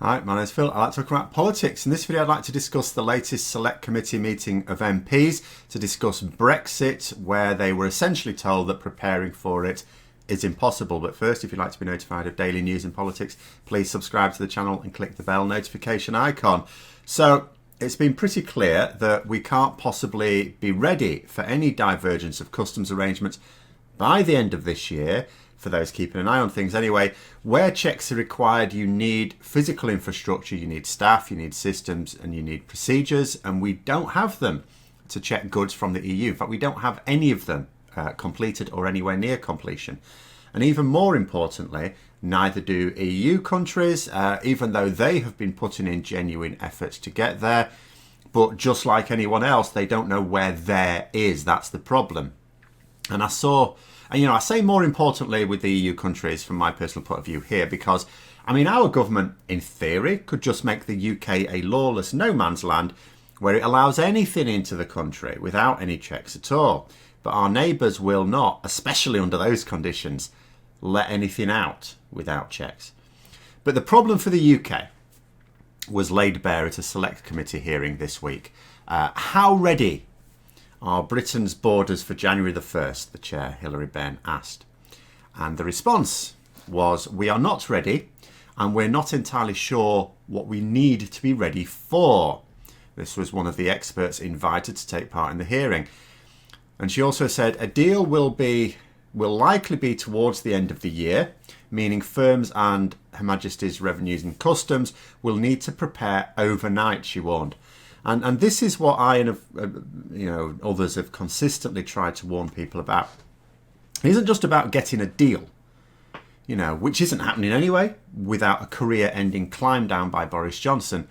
Hi, my name's Phil. I like to talk about politics. In this video, I'd like to discuss the latest select committee meeting of MPs to discuss Brexit, where they were essentially told that preparing for it is impossible. But first, if you'd like to be notified of daily news and politics, please subscribe to the channel and click the bell notification icon. So it's been pretty clear that we can't possibly be ready for any divergence of customs arrangements by the end of this year. For those keeping an eye on things anyway, where checks are required, you need physical infrastructure, you need staff, you need systems, and you need procedures, and we don't have them to check goods from the EU. In fact, we don't have any of them completed or anywhere near completion. And even more importantly, neither do EU countries, even though they have been putting in genuine efforts to get there. But just like anyone else, they don't know where there is. That's the problem. And I say more importantly with the EU countries from my personal point of view here, because, our government, in theory, could just make the UK a lawless no man's land where it allows anything into the country without any checks at all. But our neighbours will not, especially under those conditions, let anything out without checks. But the problem for the UK was laid bare at a select committee hearing this week. How ready are Britain's borders for January the 1st, the chair, Hilary Benn, asked. And the response was, we are not ready, and we're not entirely sure what we need to be ready for. This was one of the experts invited to take part in the hearing. And she also said, a deal will likely be towards the end of the year, meaning firms and Her Majesty's Revenues and Customs will need to prepare overnight, she warned. And this is what I and others have consistently tried to warn people about. It isn't just about getting a deal, which isn't happening anyway, without a career-ending climb down by Boris Johnson.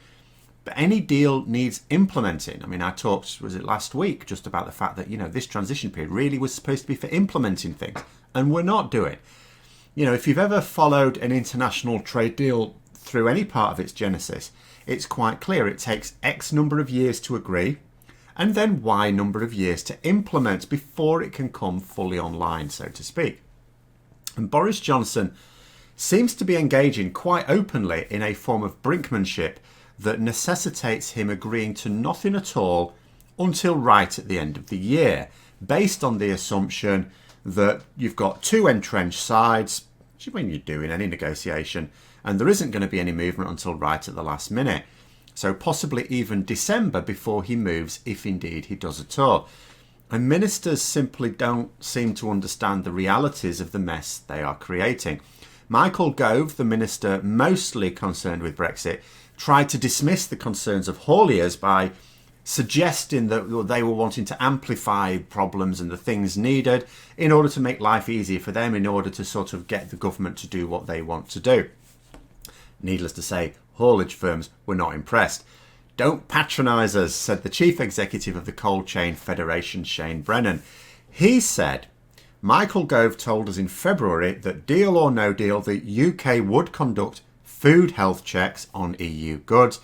But any deal needs implementing. I talked, was it last week, just about the fact that, this transition period really was supposed to be for implementing things, and we're not doing. If you've ever followed an international trade deal through any part of its genesis, it's quite clear it takes X number of years to agree and then Y number of years to implement before it can come fully online, so to speak. And Boris Johnson seems to be engaging quite openly in a form of brinkmanship that necessitates him agreeing to nothing at all until right at the end of the year, based on the assumption that you've got two entrenched sides when you're doing any negotiation, and there isn't going to be any movement until right at the last minute. So possibly even December before he moves, if indeed he does at all. And ministers simply don't seem to understand the realities of the mess they are creating. Michael Gove, the minister mostly concerned with Brexit, tried to dismiss the concerns of hauliers by suggesting that they were wanting to amplify problems and the things needed in order to make life easier for them, in order to sort of get the government to do what they want to do. Needless to say, haulage firms were not impressed. Don't patronise us, said the chief executive of the Cold Chain Federation, Shane Brennan. He said, Michael Gove told us in February that deal or no deal, the UK would conduct food health checks on EU goods,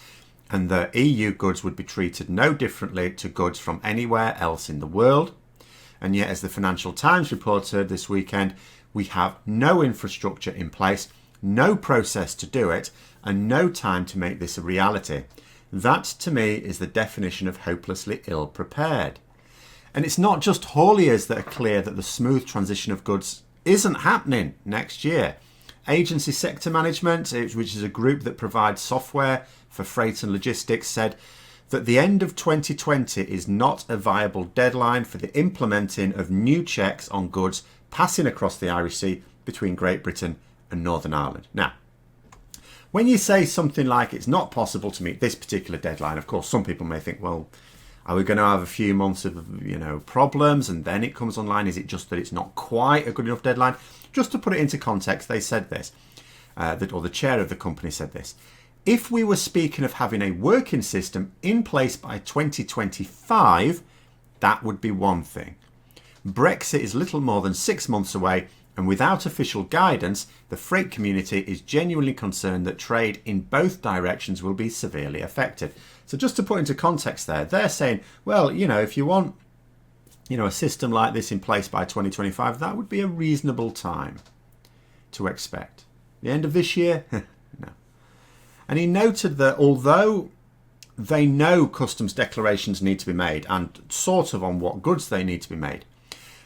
and the EU goods would be treated no differently to goods from anywhere else in the world. And yet, as the Financial Times reported this weekend, we have no infrastructure in place, no process to do it, and no time to make this a reality. That, to me, is the definition of hopelessly ill-prepared. And it's not just hauliers that are clear that the smooth transition of goods isn't happening next year. Agency Sector Management, which is a group that provides software for freight and logistics, said that the end of 2020 is not a viable deadline for the implementing of new checks on goods passing across the Irish Sea between Great Britain and Northern Ireland. Now, when you say something like it's not possible to meet this particular deadline, of course, some people may think, well, are we going to have a few months of problems and then it comes online? Is it just that it's not quite a good enough deadline? Just to put it into context, they said this, or the chair of the company said this. If we were speaking of having a working system in place by 2025, that would be one thing. Brexit is little more than 6 months away, and without official guidance, the freight community is genuinely concerned that trade in both directions will be severely affected. So just to put into context there, they're saying, well, if you want, a system like this in place by 2025, that would be a reasonable time to expect. The end of this year? No. And he noted that although they know customs declarations need to be made and sort of on what goods they need to be made,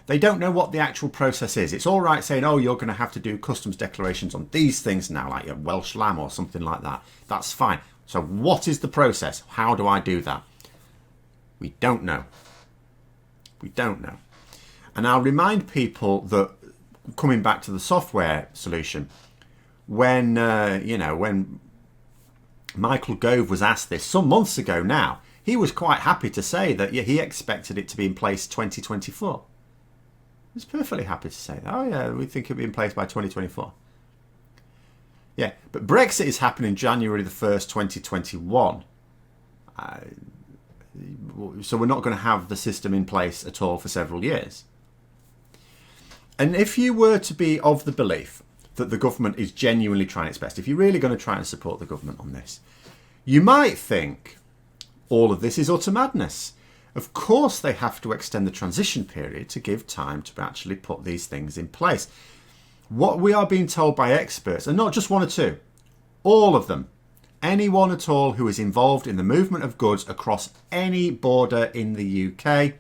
they don't know what the actual process is. It's all right saying, oh, you're going to have to do customs declarations on these things now, like a Welsh lamb or something like that. That's fine. So what is the process? How do I do that? We don't know. We don't know. And I'll remind people that, coming back to the software solution, when Michael Gove was asked this some months ago now, he was quite happy to say that he expected it to be in place 2024. He was perfectly happy to say that. Oh yeah, we think it'll be in place by 2024. Yeah, but Brexit is happening January the 1st, 2021. So we're not going to have the system in place at all for several years. And if you were to be of the belief that the government is genuinely trying its best, if you're really going to try and support the government on this, you might think all of this is utter madness. Of course they have to extend the transition period to give time to actually put these things in place. What we are being told by experts, and not just one or two, all of them, anyone at all who is involved in the movement of goods across any border in the UK,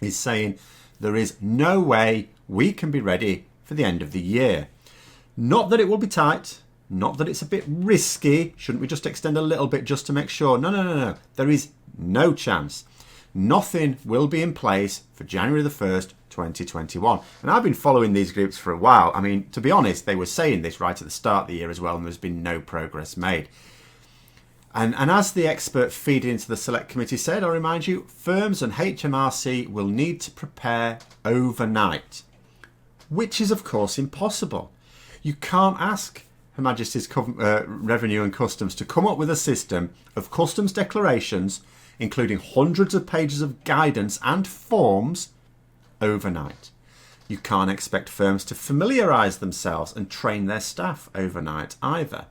is saying there is no way we can be ready for the end of the year. Not that it will be tight, not that it's a bit risky. Shouldn't we just extend a little bit just to make sure? No. There is no chance. Nothing will be in place for January the 1st, 2021. And I've been following these groups for a while. I mean, to be honest, they were saying this right at the start of the year as well, and there's been no progress made. And as the expert feed into the Select Committee said, I'll remind you, firms and HMRC will need to prepare overnight, which is, of course, impossible. You can't ask Her Majesty's Revenue and Customs to come up with a system of customs declarations, including hundreds of pages of guidance and forms, overnight. You can't expect firms to familiarise themselves and train their staff overnight either.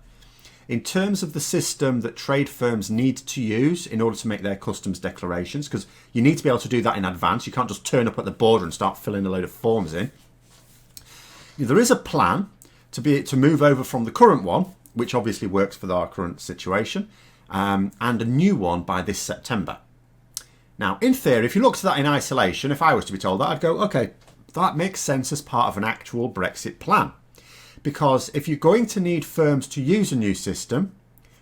In terms of the system that trade firms need to use in order to make their customs declarations, because you need to be able to do that in advance, you can't just turn up at the border and start filling a load of forms in. There is a plan to move over from the current one, which obviously works for our current situation, and a new one by this September. Now, in theory, if you looked at that in isolation, if I was to be told that, I'd go, okay, that makes sense as part of an actual Brexit plan. Because if you're going to need firms to use a new system,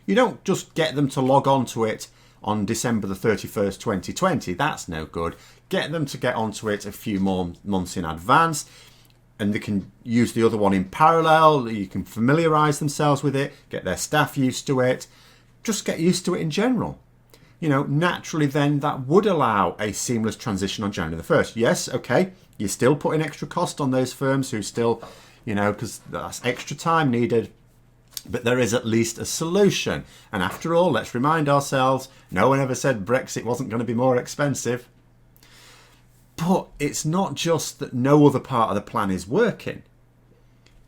you don't just get them to log on to it on December the 31st, 2020. That's no good. Get them to get onto it a few more months in advance, and they can use the other one in parallel. You can familiarise themselves with it, get their staff used to it, just get used to it in general. Naturally then that would allow a seamless transition on January the 1st. Yes, okay, you're still putting extra cost on those firms who still, because that's extra time needed. But there is at least a solution. And after all, let's remind ourselves, no one ever said Brexit wasn't going to be more expensive. But it's not just that no other part of the plan is working.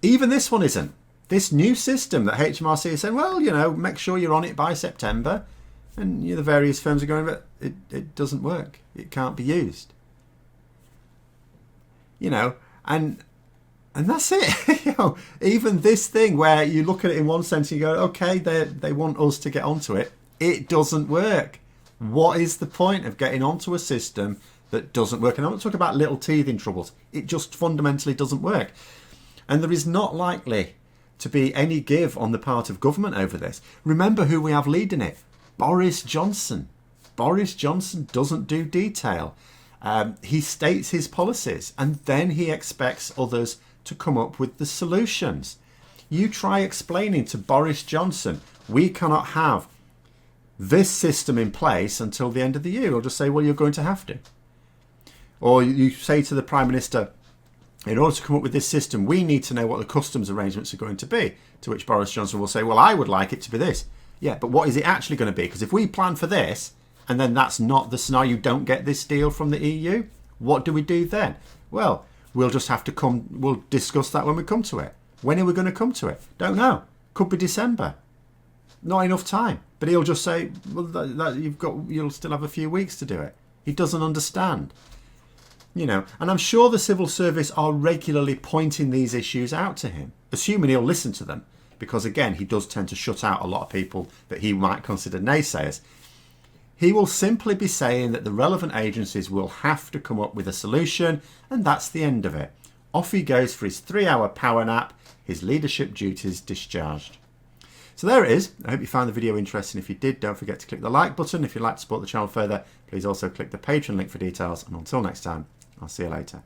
Even this one isn't. This new system that HMRC is saying, well, make sure you're on it by September. And the various firms are going, but it doesn't work. It can't be used. And that's it. Even this thing where you look at it in one sense and you go, okay, they want us to get onto it. It doesn't work. What is the point of getting onto a system that doesn't work? And I'm not talking about little teething troubles. It just fundamentally doesn't work. And there is not likely to be any give on the part of government over this. Remember who we have leading it. Boris Johnson. Boris Johnson doesn't do detail. He states his policies and then he expects others to come up with the solutions. You try explaining to Boris Johnson, we cannot have this system in place until the end of the year. He'll just say, well, you're going to have to. Or you say to the Prime Minister, in order to come up with this system, we need to know what the customs arrangements are going to be. To which Boris Johnson will say, well, I would like it to be this. Yeah, but what is it actually going to be? Because if we plan for this, and then that's not the scenario, you don't get this deal from the EU, what do we do then? Well, we'll just have to we'll discuss that when we come to it. When are we going to come to it? Don't know. Could be December. Not enough time. But he'll just say, well, you'll still have a few weeks to do it. He doesn't understand. And I'm sure the civil service are regularly pointing these issues out to him, assuming he'll listen to them. because again, he does tend to shut out a lot of people that he might consider naysayers. He will simply be saying that the relevant agencies will have to come up with a solution, and that's the end of it. Off he goes for his 3-hour power nap, his leadership duties discharged. So there it is. I hope you found the video interesting. If you did, don't forget to click the like button. If you'd like to support the channel further, please also click the Patreon link for details. And until next time, I'll see you later.